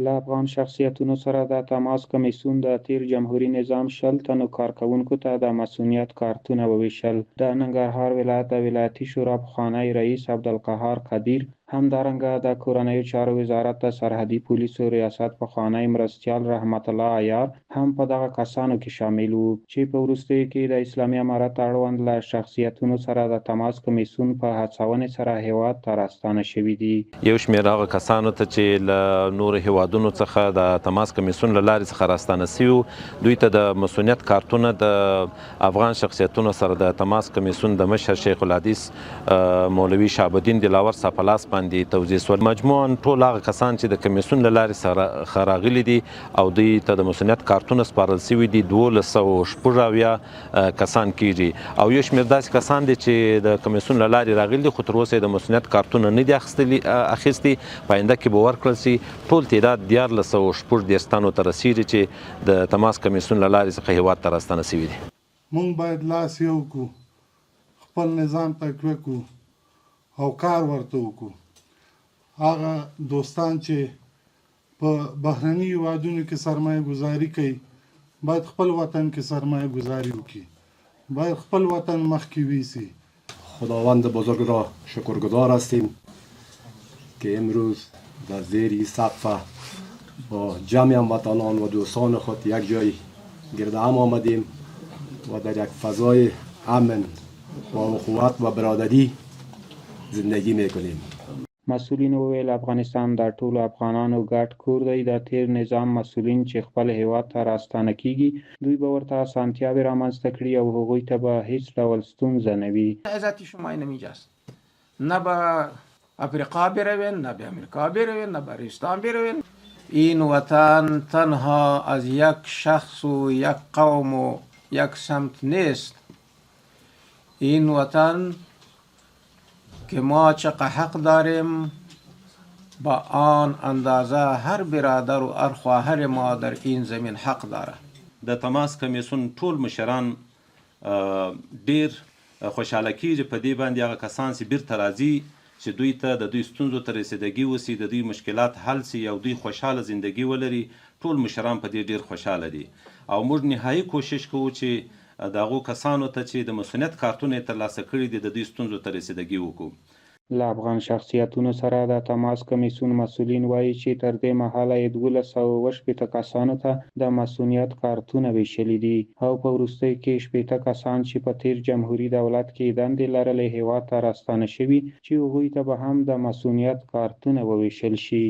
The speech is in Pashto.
له افغان شخصیتونو سره د تماس کمیسیون د تیر جمهوریت نظام 100 تنو کارکوونکو ته د مسؤلیت کارتونه وویشل. د ننګرهار ولایت د ولایتي شورا پخوانی رئیس عبدالقهار قدیر، همدارنګه د کورنیو چارو وزارت د سرحدي پولیسو ریاست پخوانی مرستیال رحمت الله عیار هم په دغه کسانو کې شامل وو، چې په وروستیو کې د اسلامي امارت اړوند له شخصیتونو سره د تماس کمیسیون په هڅونې سره هیواد ته راستانه شوي دي. یو شمېر هغه کسانو ته چې له نورو هیوادونو څخه د تماس کمیسیون له لارې څخه راستانه سوي، دوی ته د مسؤلیت کارتونه د افغان شخصیتونو سره د تماس کمیسیون د مشر شیخ الحدیث مولوي شهاب الدین دلاور صاحب په لاس باندې توزیع شول. مجموعاً ټول هغه کسان چې د کمیسیون له لارې سره راغلي دي او دوی ته د مسؤلیت کارتونه سپارل سوي دي 1276 کسان کیږي، او یو شمېر داسې کسان دي چې د کمیسیون له لارې راغلي دي خو تر اوسه یې د مسؤلیت کارتونه نه دي اخیستي، په آینده کې به ورکړل سي. ټول تعداد 1416 تنو ته رسیږي چې د تماس کمیسیون له لارې څخه هیواد ته راستانه سوي دي. مونږ باید لاس یو کړو، خپل نظام تقویه کړو او کار ورته وکړو. هغه دوستان چې په بهرني هیوادونو کې سرمایه گذاري کوي باید خپل وطن کې سرمایه گذاری وکړي، باید خپل وطن مخکې ویسي. خداوند بزرگ را شکرگزار هستیم که امروز در زیر سقف با جمع هموطنان و دوستان خود یک جای گرد هم آمدیم و در یک فضای امن و اخوت و برادری زندگی میکنیم. مسئولین وویل افغانستان د ټولو افغانانو ګډ کور دی. د تیر نظام مسئولین چې خپل هیواد ته راستانه کیږي دوی به ورته اسانتیاوې رامنځته کړي او هغوی ته به هیڅ ډول ستونزه نه وي. ذاتی شما نمیجاست، نه به افریقا بروین، نه به امریکا بروین، نه به عربستان بروین. این وطن تنها از یک شخص و یک قوم و یک سمت نیست. این وطن که ما چقدر حق داریم با آن اندازه هر برادر و هر خواهر ما در این زمین حق داره. د تماس کمیسیون ټول مشران ډیر خوشحاله کیږي په دې باندې هغه کسان چې بیرته راځي چې دوی ته د دوی ستونزو ته رسیدګي وسي، د دوی مشکلات حل سي او دوی خوشحاله زندگی ولري. ټول مشران په دې ډیر خوشحاله دي او موږ نهایي کوشش کوو چې د هغو کسانو ته چې د مسؤلیت کارتونه یې ترلاسه کړي دي د دوی ستونزو ته رسیدګي وکړو. له افغان شخصیتونو سره د تماس کمیسیون مسؤلین وایي چې تر دې مهاله یې 1216 کسانو ته د مسؤلیت کارتونه ویشلي دي او په وروستیو کې 60 کسان چې په تیر جمهوري دولت کې دندې لرلې هیواد ته راستانه شوي چې هغوی ته به هم د مسؤلیت کارتونه وویشل شي.